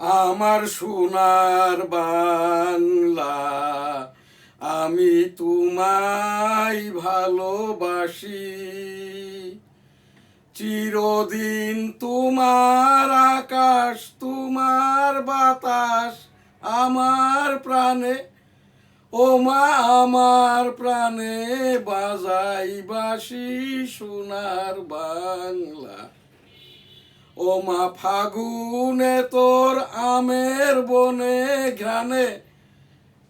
আমার সোনার বাংলা, আমি তোমায় ভালোবাসি। চিরদিন তোমার আকাশ, তোমার বাতাস আমার প্রাণে, ও মা আমার প্রাণে বাজাই বাঁশি সোনার বাংলা। ও মা ফাগুনে তোর আমের বনে ঘ্রাণে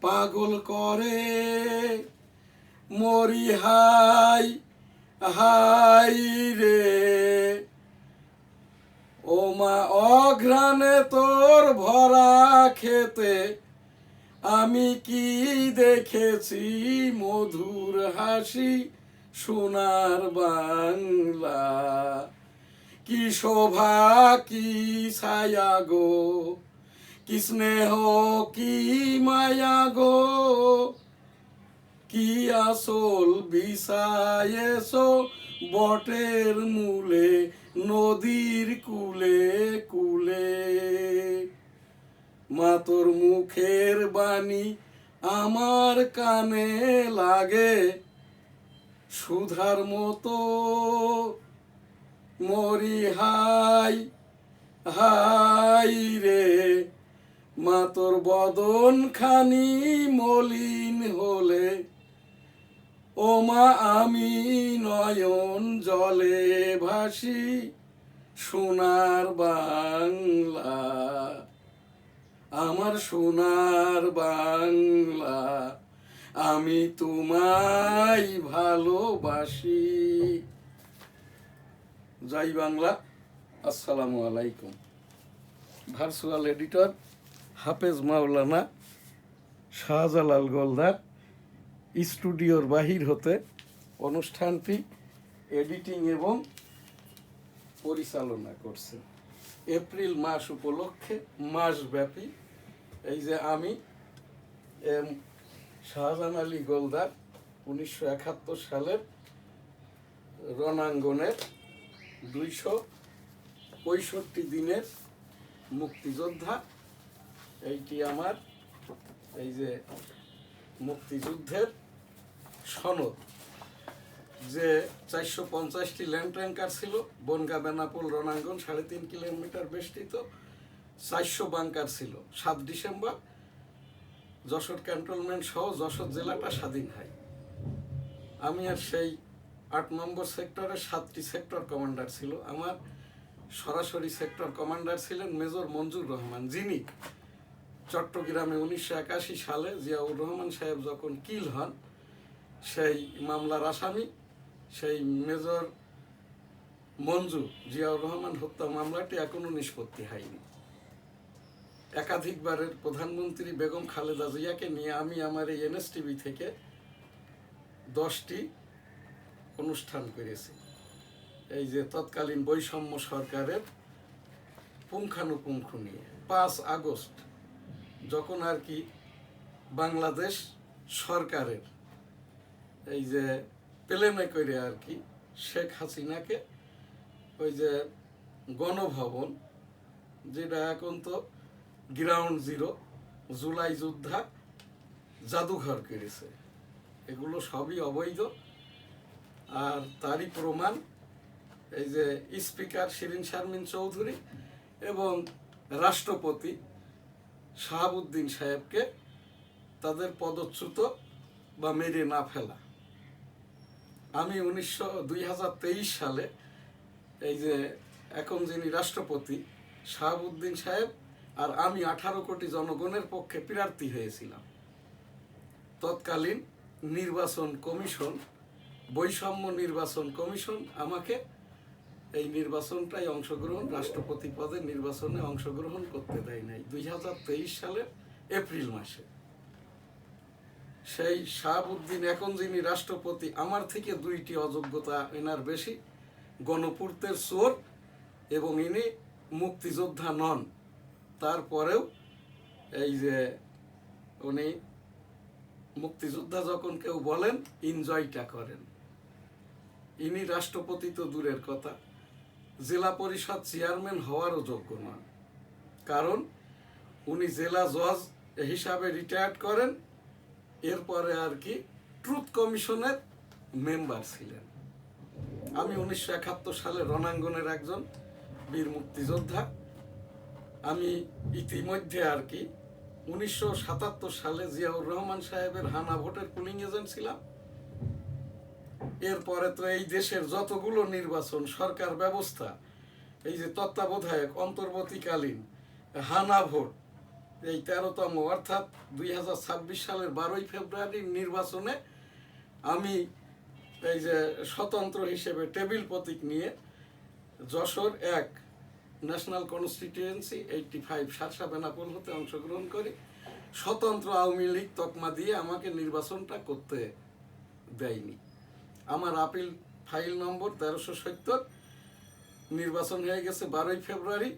পাগল করে মরি হাই হাই রে। ও মা অঘ্রাণে তোর ভরা খেতে আমি কি দেখেছি মধুর হাসি সোনার বাংলা। কি শোভা কি ছায়া গো, কি স্নেহ কি মায়া গো, কি আসল বিছায়েছো বটের মূলে নদীর কুলে কুলে। মা তোর মুখের বাণী আমার কানে লাগে সুধার মতো, মরি হাই হাই রে। মা তোর বদন খানি মলিন হলে, ও মা আমি নয়ন জলে ভাসি সোনার বাংলা। আমার সোনার বাংলা, আমি তোমায় ভালোবাসি। জয় বাংলা। আসসালামু আলাইকুম। ভার্চুয়াল এডিটর হাফেজ মাওলানা শাহজালাল গোলদার স্টুডিওর বাহির হতে অনুষ্ঠানটি এডিটিং এবং পরিচালনা করছে। এপ্রিল মাস উপলক্ষে মাসব্যাপী এই যে আমি শাহজাহান আলী গোলদার 1971 সালের রণাঙ্গনের 265 দিনের মুক্তিযোদ্ধা। এইটি আমার এই যে মুক্তিযুদ্ধের সনদ, যে 450টি ল্যান্ড ট্যাঙ্কার ছিল, বনগা বেনাপোল রণাঙ্গন 3.5 কিলোমিটার বেষ্টিত, 400 বাংকার ছিল। 7 ডিসেম্বর যশোর ক্যান্টনমেন্ট সহ যশোর জেলাটা স্বাধীন হয়। আমি আর সেই 8 নম্বর সেক্টরের 7টি সেক্টর কমান্ডার ছিল। আমার সরাসরি সেক্টর কমান্ডার ছিলেন মেজর মঞ্জুর রহমান, যিনি চট্টগ্রামে 1981 সালে জিয়াউর রহমান সাহেব যখন কিল হন, সেই মামলার আসামি সেই মেজর মঞ্জু জিয়াউর রহমান হত্যা মামলাটি এখনও নিষ্পত্তি হয়নি। একাধিকবারের প্রধানমন্ত্রী বেগম খালেদা জিয়াকে নিয়ে আমি আমার এই এনএসটিভি থেকে 10টি অনুষ্ঠান করেছি। এই যে তৎকালীন বৈষম্য সরকারের পুঙ্খানুপুঙ্খ নিয়ে 5 আগস্ট যখন আর কি বাংলাদেশ সরকারের এই যে প্লেনে করে আর কি শেখ হাসিনাকে ওই যে গণভবন, যেটা এখন তো গ্রাউন্ড জিরো, জুলাই যোদ্ধা জাদুঘর করেছে, এগুলো সবই অবৈধ। আর তারই প্রমাণ এই যে স্পিকার শিরিন শারমিন চৌধুরী এবং রাষ্ট্রপতি শাহাবুদ্দিন সাহেবকে তাদের পদচ্যুত বা মেরে না ফেলা। আমি 2023 সালে এই যে এখন যিনি রাষ্ট্রপতি শাহাবুদ্দিন সাহেব আর আমি 18 কোটি জনগণের পক্ষে প্রার্থী হয়েছিলাম। তৎকালীন নির্বাচন কমিশন, বৈষম্য নির্বাচন কমিশন আমাকে এই নির্বাচনটাই অংশগ্রহণ, রাষ্ট্রপতি পদে নির্বাচনে অংশগ্রহণ করতে দেয় নাই 2023 সালের এপ্রিল মাসে। সেই শাহাবুদ্দিন এখন যিনি রাষ্ট্রপতি, আমার থেকে 2টি অযোগ্যতা এনার বেশি, গণপূর্তের চোর এবং ইনি মুক্তিযোদ্ধা নন। তারপরেও এই যে উনি মুক্তিযোদ্ধা যখন কেউ বলেন এনজয়টা করেন। ইনি রাষ্ট্রপতি তো দূরের কথা, জেলা পরিষদ চেয়ারম্যান হওয়ারও যোগ্য নন। কারণ উনি জেলা জজ হিসাবে রিটায়ার্ড করেন। এরপরে আর কি ট্রুথ কমিশনের মেম্বার ছিলেন। আমি 1971 সালে রণাঙ্গনের একজন বীর মুক্তিযোদ্ধা। আমি ইতিমধ্যে আর কি 1977 সালে জিয়াউর রহমান সাহেবের হানা ভোটের পুলিং এজেন্ট ছিলাম। এরপরে তো এই দেশের যতগুলো নির্বাচন, সরকার ব্যবস্থা, এই যে তত্ত্বাবধায়ক, অন্তর্বর্তীকালীন, হানা ভোট, এই 13তম অর্থাৎ 2026 সালের 12ই ফেব্রুয়ারির নির্বাচনে আমি এই যে স্বতন্ত্র হিসেবে টেবিল প্রতীক নিয়ে যশোর 1 ন্যাশনাল কনস্টিটিউয়েন্সি 85 শার্শা বেনাপোল হতে অংশগ্রহণ করি। স্বতন্ত্র আওয়ামী লীগ তকমা দিয়ে আমাকে নির্বাচনটা করতে দেয়নি। আমার আপিল ফাইল নম্বর 1370। নির্বাচন হয়ে গেছে 12ই ফেব্রুয়ারি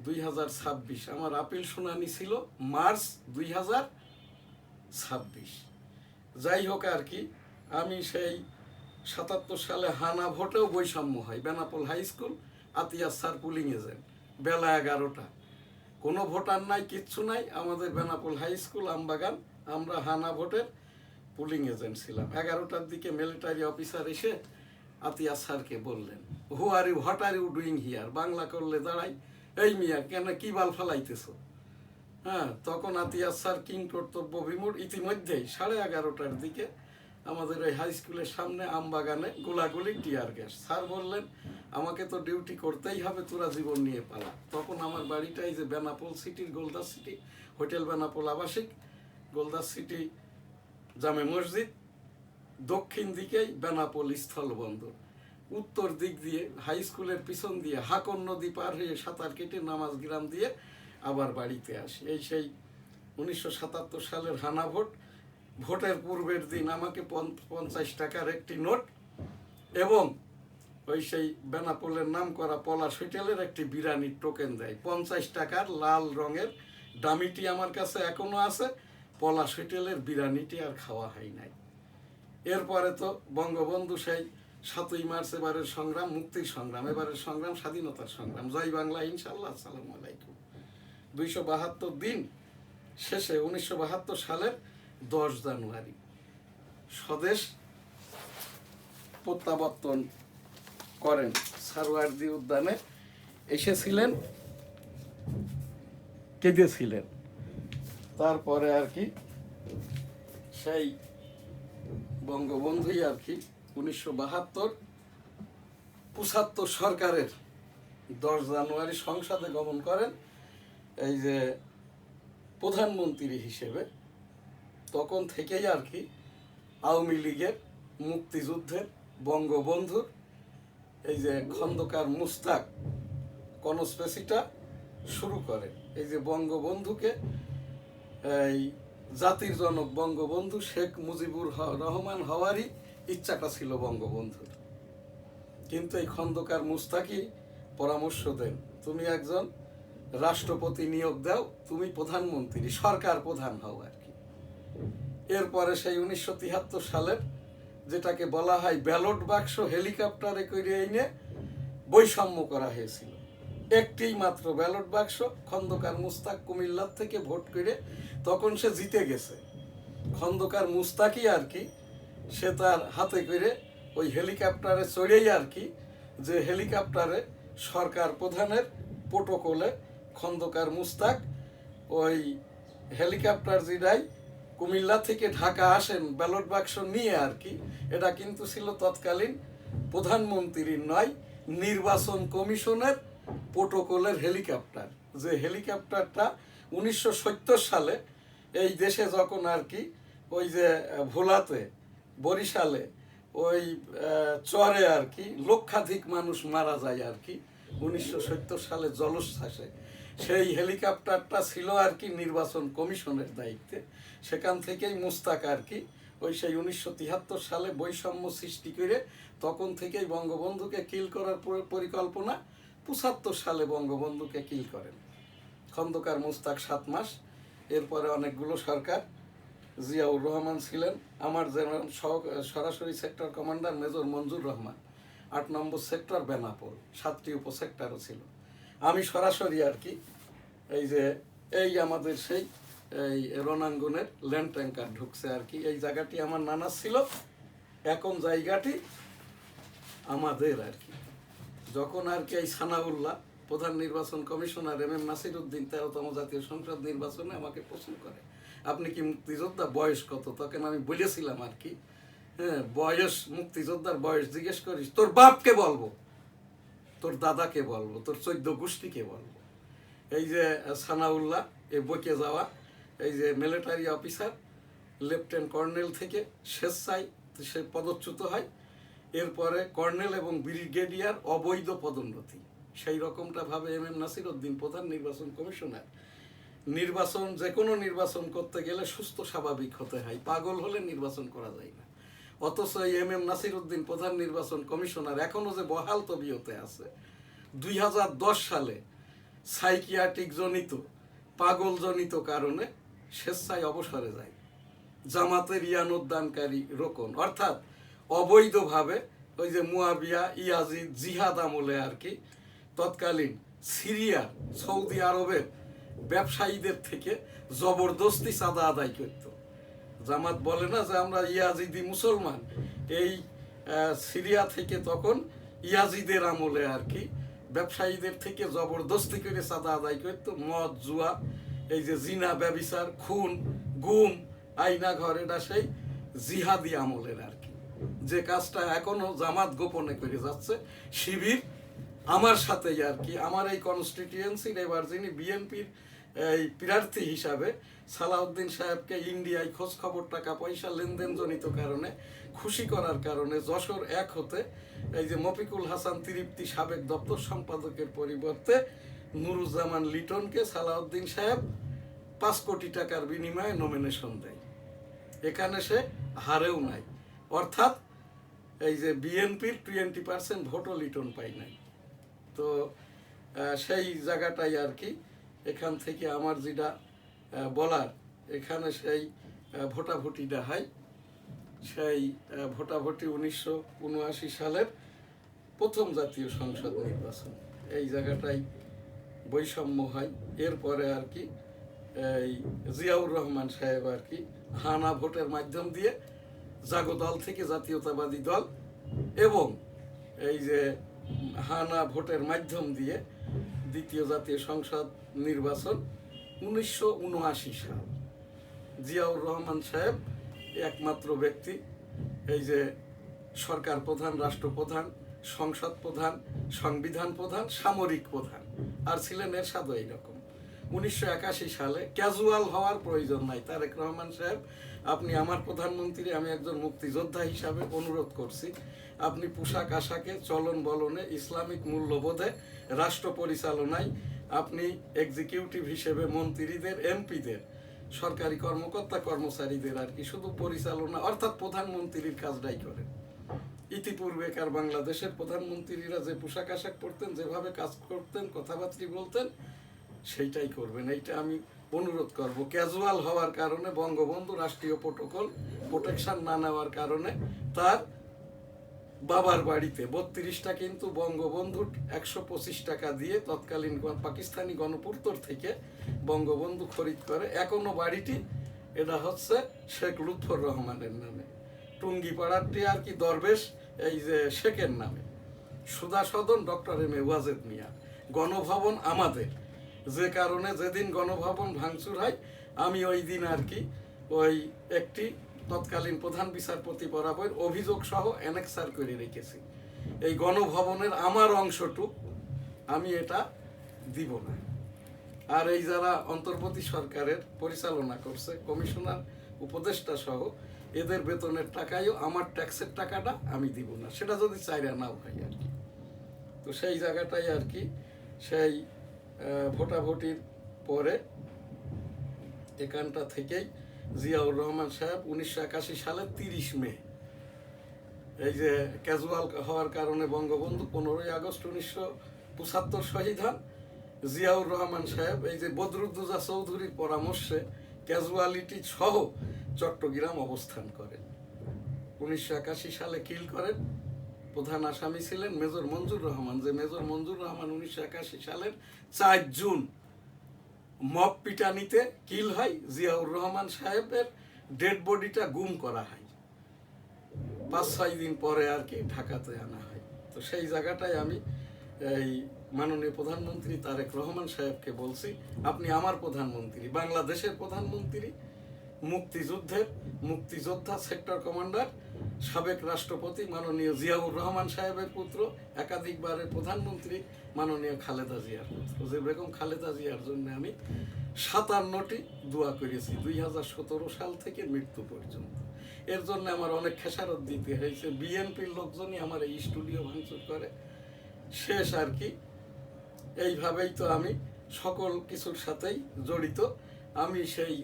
2026। আমার আপিল শুনানি ছিল মার্চ 2026। যাই হোক আর কি, আমি সেই 77 সালে হানা ভোটেও বৈষম্য হয়। বেনাপোল হাই স্কুল, আতিয়া স্যার পুলিং এজেন্ট, বেলা 11টা, কোনো ভোটার নাই, কিচ্ছু নাই। আমাদের বেনাপোল হাই স্কুল, আমবাগান, আমরা হানা ভোটের পুলিং এজেন্ট ছিলাম। 11টার দিকে মিলিটারি অফিসার এসে আতিয়া স্যারকে বললেন, what are you doing here? Bangla করলে দাঁড়াই, এই মিয়া কেন কি বাল ফালাইতেছ? হ্যাঁ, তখন আতিয়া স্যার কিং কর্তব্য বিমূঢ়। ইতিমধ্যেই 11:30টার দিকে আমাদের ওই হাই স্কুলের সামনে আমবাগানে গোলাগুলি, টিয়ার গ্যাস। স্যার বললেন, আমাকে তো ডিউটি করতেই হবে, তোরা জীবন নিয়ে পালা। তখন আমার বাড়িটাই যে বেনাপোল সিটির গোলদাস সিটি, হোটেল বেনাপোল আবাসিক, গোলদাস সিটি জামে মসজিদ, দক্ষিণ দিকেই বেনাপোল স্থলবন্দর, উত্তর দিক দিয়ে হাই স্কুলের পিছন দিয়ে হাকন নদী পার হয়ে সাঁতার কেটে নামাজ গ্রাম দিয়ে আবার বাড়িতে আসি। এই সেই 1977 সালের হানা ভোট। ভোটের পূর্বের দিন আমাকে 50 টাকার একটি নোট এবং ওই সেই বেনাপোলের নাম করা পলাশ হোটেলের একটি বিরিয়ানির টোকেন দেয়। 50 টাকার লাল রঙের দামিটি আমার কাছে এখনো আছে। পলাশ হোটেলের বিরিয়ানিটি আর খাওয়া হয় নাই। এরপরে তো বঙ্গবন্ধু সেই 7ই মার্চ এবারের সংগ্রাম, মুক্তির সংগ্রাম, এবারের সংগ্রাম স্বাধীনতার সংগ্রাম। জয় বাংলা ইনশাআল্লাহ। আসসালামু আলাইকুম। 272 দিন শেষে 1972 সালের 10 জানুয়ারি স্বদেশ প্রত্যাবর্তন করেন। সারওয়ার্দী উদ্যানে এসেছিলেন, কেঁদেছিলেন। তারপরে আর কি সেই বঙ্গবন্ধুই আর কি 1972-75 সরকারের 10 জানুয়ারি সংসদে গমন করেন এই যে প্রধানমন্ত্রী হিসেবে। তখন থেকেই আর কি আওয়ামী লীগের, মুক্তিযুদ্ধের, বঙ্গবন্ধুর এই যে খন্দকার মুস্তাক কনস্পেসিটা শুরু করে। এই যে বঙ্গবন্ধুকে, এই জাতির জনক বঙ্গবন্ধু শেখ মুজিবুর রহমান হওয়ারই ইচ্ছাটা ছিল বঙ্গবন্ধুর। কিন্তু এই খন্দকার মুস্তাকই পরামর্শ দেন, তুমি একজন রাষ্ট্রপতি নিয়োগ দাও, তুমি প্রধানমন্ত্রী, সরকার প্রধান হও আর কি। এরপরে সেই 1973 সালের যেটাকে বলা হয় ব্যালট বাক্স হেলিকপ্টারে করে এনে বৈষম্য করা হয়েছিল। একটি মাত্র ব্যালট বাক্স, খন্দকার মুস্তাক কুমিল্লার থেকে ভোট করে তখন সে জিতে গেছে। খন্দকার মুস্তাকই আর কি সে তার হাতে করে ওই হেলিকপ্টারে চড়েই আর কি, যে হেলিকপ্টারে সরকার প্রধানের প্রোটোকলে খন্দকার মুস্তাক ওই হেলিকপ্টার জিরাই কুমিল্লা থেকে ঢাকা আসেন ব্যালট বাক্স নিয়ে আর কি। এটা কিন্তু ছিল তৎকালীন প্রধানমন্ত্রীর নয়, নির্বাচন কমিশনের প্রোটোকলের হেলিকপ্টার। যে হেলিকপ্টারটা 1970 সালে এই দেশে যখন আর কি ওই যে ভোলাতে, বরিশালে, ওই চরে আর কি লক্ষাধিক মানুষ মারা যায় আর কি 1970 সালে জলোচ্ছ্বাসে, সেই হেলিকপ্টারটা ছিল আর কি নির্বাচন কমিশনের দায়িত্বে। সেখান থেকেই মুস্তাক আর কি ওই সেই 1973 সালে বৈষম্য সৃষ্টি করে তখন থেকেই বঙ্গবন্ধুকে কিল করার পরিকল্পনা। 75 সালে বঙ্গবন্ধুকে কিল করেন খন্দকার মুস্তাক 7 মাস। এরপরে অনেকগুলো সরকার, জিয়াউর রহমান ছিলেন, আমার যেমন সরাসরি সেক্টর কমান্ডার মেজর মঞ্জুর রহমান, 8 নম্বর সেক্টর বেনাপোল, 7টি উপসেক্টরও ছিল। আমি সরাসরি আর কি এই যে এই আমাদের সেই এই রণাঙ্গনের ল্যান্ড ট্যাঙ্কার ঢুকছে আর কি। এই জায়গাটি আমার নানা ছিল, এখন জায়গাটি আমাদের আর কি। যখন আর কি এই সানাউল্লাহ প্রধান নির্বাচন কমিশনার MM নাসিরউদ্দিন 13তম জাতীয় সংসদ নির্বাচনে আমাকে প্রশ্ন করে, আপনি কি মুক্তিযোদ্ধা, বয়স কত? তখন আমি বলেছিলাম আর কি, হ্যাঁ বয়স, মুক্তিযোদ্ধার বয়স জিজ্ঞেস করিস, তোর বাপকে বলবো, তোর দাদাকে বলবো, তোর 14 গোষ্ঠীকে বলবো। এই যে সানাউল্লাহ এ বকে যাওয়া এই যে মিলিটারি অফিসার, লেফটেন্যান্ট কর্নেল থেকে স্বেচ্ছায় সে পদচ্যুত হয়, এরপরে কর্নেল এবং ব্রিগেডিয়ার অবৈধ পদোন্নতি। সেই রকমটা ভাবে MM নাসিরউদ্দিন প্রধান নির্বাচন কমিশনার। নির্বাচন, যে কোনো নির্বাচন করতে গেলে সুস্থ স্বাভাবিক হতে হয়, পাগল হলে নির্বাচন করা যায় না। অথচ এই MM নাসিরউদ্দিন প্রধান নির্বাচন কমিশনার এখনো যে বহাল তবিয়তে আছে। 2010 সালে সাইকিয়াট্রিক জনিত, পাগল জনিত কারণে স্বেচ্ছায় অবসরে যায়। জামাতের ইয়ানুদ্দানকারী রোকন, অর্থাৎ অবৈধভাবে ওই যে মুয়াবিয়া, ইয়াজিদ, জিহাদ আমলে আর কি তৎকালীন সিরিয়ার, সৌদি আরবের ব্যবসায়ীদের থেকে জবরদস্তি চাঁদা আদায় করত। জামাত বলে না যে আমরা ইয়াজিদি মুসলমান, এই সিরিয়া থেকে তখন ইয়াজিদের আমলে আর কি ব্যবসায়ীদের থেকে জবরদস্তি করে চাঁদা আদায় করত। মদ, জুয়া, এই যে জিনা, ব্যভিচার, খুন, গুম, আইনা ঘর, এটা সেই জিহাদি আমলের আর কি। যে কাজটা এখনো জামাত গোপনে করে যাচ্ছে। শিবির আমার সাথেই আর কি, আমার এই কনস্টিটিউয়েন্সির এবার যিনি বিএনপির এই প্রার্থী হিসাবে সালাউদ্দিন সাহেবকে ইন্ডিয়ায় খোঁজ খবর, টাকা পয়সা লেনদেন জনিত কারণে খুশি করার কারণে যশোর 1 হতে এই যে মফিকুল হাসান তৃপ্তি সাবেক দপ্তর সম্পাদকের পরিবর্তে নুরুজ্জামান লিটনকে সালাউদ্দিন সাহেব 5 কোটি টাকার বিনিময়ে নমিনেশন দেয়। এখানে সে হারেও নাই, অর্থাৎ এই যে বিএনপির 20% ভোটও লিটন পাই নাই। তো সেই জায়গাটাই আর কি, এখান থেকে আমার যেটা বলার, এখানে সেই ভোটাভুটিটা হয়, সেই ভোটাভুটি 1979 সালের প্রথম জাতীয় সংসদ নির্বাচন। এই জায়গাটাই বৈষম্য হয়। এরপরে আর কি এই জিয়াউর রহমান সাহেব আর কি হানা ভোটের মাধ্যম দিয়ে জাগো দল থেকে জাতীয়তাবাদী দল এবং এই যে হানা ভোটের মাধ্যম দিয়ে দ্বিতীয় জাতীয় সংসদ নির্বাচন 1979 সাল। জিয়াউর রহমান সাহেব একমাত্র ব্যক্তি, এই যে সরকার প্রধান, রাষ্ট্রপ্রধান, সংসদ প্রধান, সংবিধান প্রধান, সামরিক প্রধান, আর ছিলেন এরশাদও এইরকম। 1981 সালে ক্যাজুয়াল হওয়ার প্রয়োজন নাই। তারেক রহমান সাহেব, আপনি আমার প্রধানমন্ত্রী, আমি একজন মুক্তিযোদ্ধা হিসাবে অনুরোধ করছি, আপনি পোশাক আশাকে, চলন বলনে, ইসলামিক মূল্যবোধে, রাষ্ট্র পরিচালনায় আপনি এক্সিকিউটিভ হিসেবে মন্ত্রীদের, এমপিদের, সরকারি কর্মকর্তা কর্মচারীদের আর কি শুধু পরিচালনা, অর্থাৎ প্রধানমন্ত্রীর কাজটাই করেন। ইতিপূর্বেকার বাংলাদেশের প্রধানমন্ত্রীরা যে পোশাক আশাক পরতেন, যেভাবে কাজ করতেন, কথাবার্তা বলতেন, সেইটাই করবেন। এইটা আমি অনুরোধ করব। ক্যাজুয়াল হওয়ার কারণে বঙ্গবন্ধু রাষ্ট্রীয় প্রোটোকল প্রোটেকশন না নেওয়ার কারণে তার বাবার বাড়িতে 32টা কিন্তু বঙ্গবন্ধুর 125 টাকা দিয়ে তৎকালীন পাকিস্তানি গণপূর্তর থেকে বঙ্গবন্ধু খরিদ করে। এখনো বাড়িটি এটা হচ্ছে শেখ লুৎফর রহমানের নামে, টুঙ্গিপাড়ারটি আর কি দরবেশ এই যে শেখের নামে, সুধা সদন doctor M A Wazed Miah. Ganabhaban আমাদের, যে কারণে যেদিন গণভবন ভাঙচুর হয় আমি ওই দিন আর কি ওই একটি তৎকালীন প্রধান বিচারপতি বরাবর অভিযোগ সহ অ্যানেক্সার করে রেখেছি। এই গণভবনের আমার অংশটুক আমি এটা দিব না। আর এই যারা অন্তর্বর্তী সরকারের পরিচালনা করছে, কমিশনার, উপদেষ্টা সহ, এদের বেতনের টাকায়ও আমার ট্যাক্সের টাকাটা আমি দিব না, সেটা যদি চাইরা নাও হয় আর কি। তো সেই জায়গাটাই আর কি, সেই ভোটাভুটির পরে এখানটা থেকেই জিয়াউর রহমান সাহেব 1981 সালের 30 মে এই যে ক্যাজুয়াল হওয়ার কারণে বঙ্গবন্ধু 15ই আগস্ট 1975 শহীদ হন। জিয়াউর রহমান সাহেব এই যে বদরুদ্দোজা চৌধুরীর পরামর্শে ক্যাজুয়ালিটি সহ চট্টগ্রাম অবস্থান করেন। 1981 সালে কিল করেন। প্রধান আসামি ছিলেন মেজর মঞ্জুর রহমান, যে মেজর মঞ্জুর রহমান 1981 সালের 4 জুন মব পিটানিতে কিল হয়, জিয়াউর রহমান সাহেবের ডেড বডিটা গুম করা হয়, 5-6 দিন পরে আর কি ঢাকাতে আনা হয়। তো সেই জায়গাটায় আমি এই মাননীয় প্রধানমন্ত্রী তারেক রহমান সাহেবকে বলছি, আপনি আমার প্রধানমন্ত্রী, বাংলাদেশের প্রধানমন্ত্রী, মুক্তিযোদ্ধা সেক্টর কমান্ডার, সাবেক রাষ্ট্রপতি মাননীয় জিয়াউর রহমান সাহেবের পুত্র, একাধিকবারের প্রধানমন্ত্রী মাননীয় খালেদা জিয়ার পুত্র, যে বেগম খালেদা জিয়ার জন্য আমি 57টি দোয়া করেছি 2017 সাল থেকে মৃত্যু পর্যন্ত। এর জন্য আমার অনেক খেসারত দিতে হয়েছে। বিএনপির লোকজনই আমার এই স্টুডিও ভাঙচুর করে, শেষ আর কি। এইভাবেই তো আমি সকল কিছুর সাথেই জড়িত। আমি সেই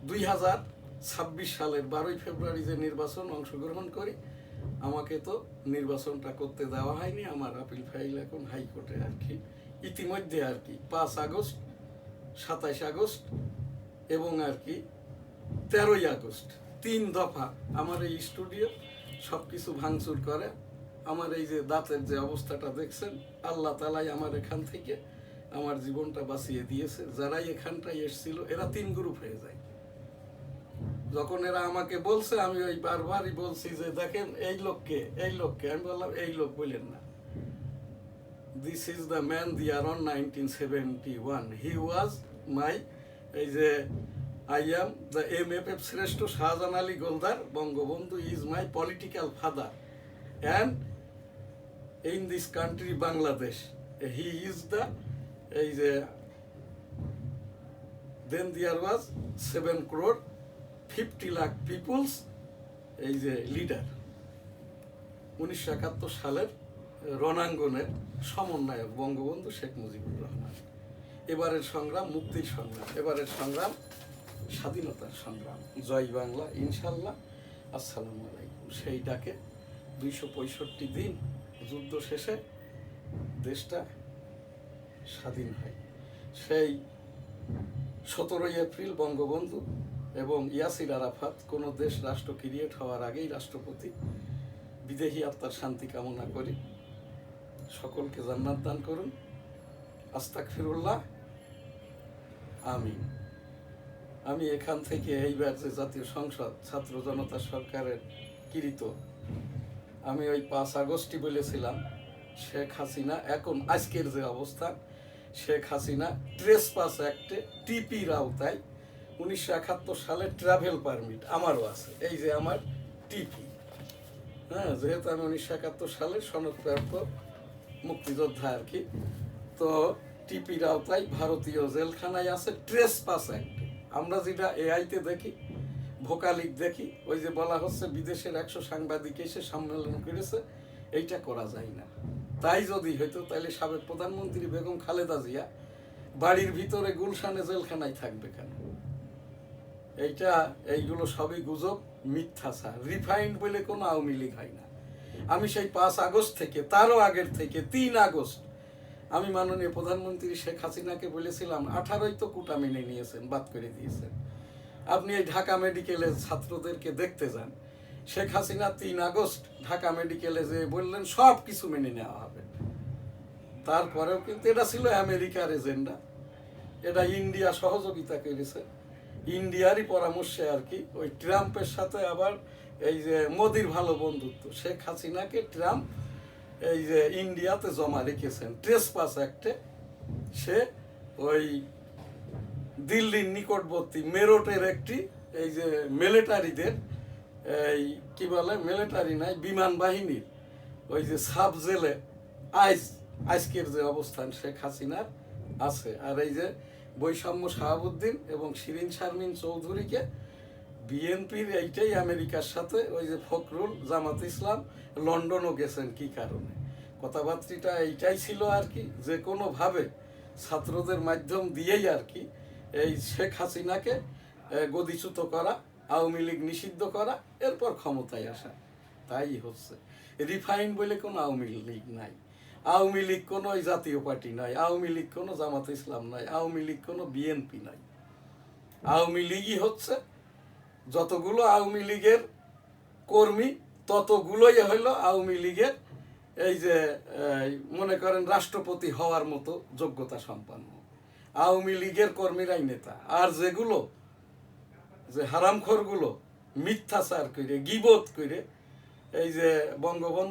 2026 সালের 12ই ফেব্রুয়ারি যে নির্বাচন অংশগ্রহণ করি, আমাকে তো নির্বাচনটা করতে দেওয়া হয়নি। আমার আপিল ফাইল এখন হাইকোর্টে আর কি। ইতিমধ্যে আর কি 5 আগস্ট, 27 আগস্ট এবং আর কি 13ই আগস্ট 3 দফা আমার এই স্টুডিও সব কিছু ভাঙচুর করে। আমার এই যে দাঁতের যে অবস্থাটা দেখছেন, আল্লাহ তালাই আমার এখান থেকে আমার জীবনটা বাঁচিয়ে দিয়েছে। যারাই এখানটায় এসেছিল এরা 3 গ্রুপ হয়ে যায়। যখন এরা আমাকে বলছে, আমি ওই বারবারই বলছি যে দেখেন এই লোককে, আমি বললাম এই লোক বললেন না, this is the man the year on 1971, হি ওয়াজ মাই, এই যে আই এম দ্য MFF শ্রেষ্ঠ Shahjahan Ali Goldar, Bangabandhu is my political father, and in this country Bangladesh he is the, এই যে দেন দেয়ার ওয়াজ 7 crore 50 lakh পিপুলস, এই যে লিডার। 1971 সালের রণাঙ্গনের সমন্বয়ক বঙ্গবন্ধু শেখ মুজিবুর রহমান। এবারের সংগ্রাম মুক্তির সংগ্রাম, এবারের সংগ্রাম স্বাধীনতার সংগ্রাম। জয় বাংলা, ইনশাল্লাহ। আসসালামু আলাইকুম। সেই ডাকে 265 দিন যুদ্ধ শেষে দেশটা স্বাধীন হয়। সেই 17ই এপ্রিল বঙ্গবন্ধু এবং ইয়াসির আরাফাত, কোনো দেশ রাষ্ট্র ক্রিয়েট হওয়ার আগেই রাষ্ট্রপতি, বিদেহী আত্মার শান্তি কামনা করি। সকলকে জান্নাত দান করুন। আস্তাগফিরুল্লাহ, আমিন। আমি এখান থেকে এইবার যে জাতীয় সংসদ ছাত্র জনতা সরকারের কৃত, আমি ওই 5 আগস্টই বলেছিলাম, শেখ হাসিনা এখন আজকের যে অবস্থা, শেখ হাসিনা ট্রেসপাস অ্যাক্টে টিপির আওতায় 1971 সালে ট্রাভেল পারমিট আমারও আছে, এই যে আমার টিপি, হ্যাঁ, যেহেতু আমি 1971 সালে সনদপ্রাপ্ত মুক্তিযোদ্ধা আর কি, তো টিপির আওতায় ভারতীয় জেলখানায় আছে ট্রেসপাস অ্যাক্টে। আমরা যেটা এআইতে দেখি, ভোকালিক দেখি, ওই যে বলা হচ্ছে বিদেশের 100 সাংবাদিক এসে সম্মেলন করেছে, এইটা করা যায় না। তাই যদি হইতো তাহলে সাবেক প্রধানমন্ত্রী বেগম খালেদা জিয়া বাড়ির ভিতরে গুলশানে জেলখানায় থাকবে কেন? এইগুলো সবই গুজব, মিথ্যাচার। রিফাইন্ড বলে কোনো আওয়ামী লীগ হয় না। আমি সেই 5 আগস্ট থেকে, তারও আগের থেকে 3 আগস্ট আমি মাননীয় প্রধানমন্ত্রী শেখ হাসিনাকে বলেছিলাম, 18ই তো কোটা মেনে নিয়েছেন, বাদ করে দিয়েছেন, আপনি এই ঢাকা মেডিকেলের ছাত্রদেরকে দেখতে যান। শেখ হাসিনা 3 আগস্ট ঢাকা মেডিকেলে যে বললেন সব কিছু মেনে নেওয়া হবে। তারপরেও কিন্তু এটা ছিল আমেরিকার এজেন্ডা, এটা ইন্ডিয়া সহযোগিতা করেছে, ইন্ডিয়ারই পরামর্শে আর কি। ওই ট্রাম্পের সাথে আবার এই যে মোদির ভালো বন্ধুত্ব, শেখ হাসিনাকে ট্রাম্প এই যে ইন্ডিয়াতে জমা রেখেছেন ট্রেসপাস অ্যাক্টে। সে ওই দিল্লির নিকটবর্তী মেরঠের একটি এই যে মিলিটারিদের, এই কি বলে, মিলিটারি নাই, বিমান বাহিনীর ওই যে সাব জেলে আজকের যে অবস্থান শেখ হাসিনার আছে। আর এই যে বৈষম্য শাহাবুদ্দিন এবং শিরিন শারমিন চৌধুরীকে বিএনপির এইটাই আমেরিকার সাথে, ওই যে ফখরুল, জামাত ইসলাম লন্ডনও গেছেন কি কারণে, কথাবার্তাটা এইটাই ছিল আর কি, যে কোনোভাবে ছাত্রদের মাধ্যম দিয়েই আর কি এই শেখ হাসিনাকে গদিচ্যুত করা, আওয়ামী লীগ নিষিদ্ধ করা, এরপর ক্ষমতায় আসা। তাই হচ্ছে। রিফাইন্ড বলে কোনো আওয়ামী লীগ নাই, আওয়ামী লীগ কোনো ওই জাতীয় পার্টি নয়, আওয়ামী লীগ কোনো জামাত ইসলাম নয়, আওয়ামী লীগ কোনো বিএনপি নয়। আওয়ামী লীগই হচ্ছে, যতগুলো আওয়ামী লীগের কর্মী ততগুলোই হইল আওয়ামী লীগের এই যে মনে করেন রাষ্ট্রপতি হওয়ার মতো যোগ্যতা সম্পন্ন, আওয়ামী লীগের কর্মীরাই নেতা। আর যেগুলো যে হারামখোরগুলো মিথ্যাচার করে গীবত করে এই যে বঙ্গবন্ধু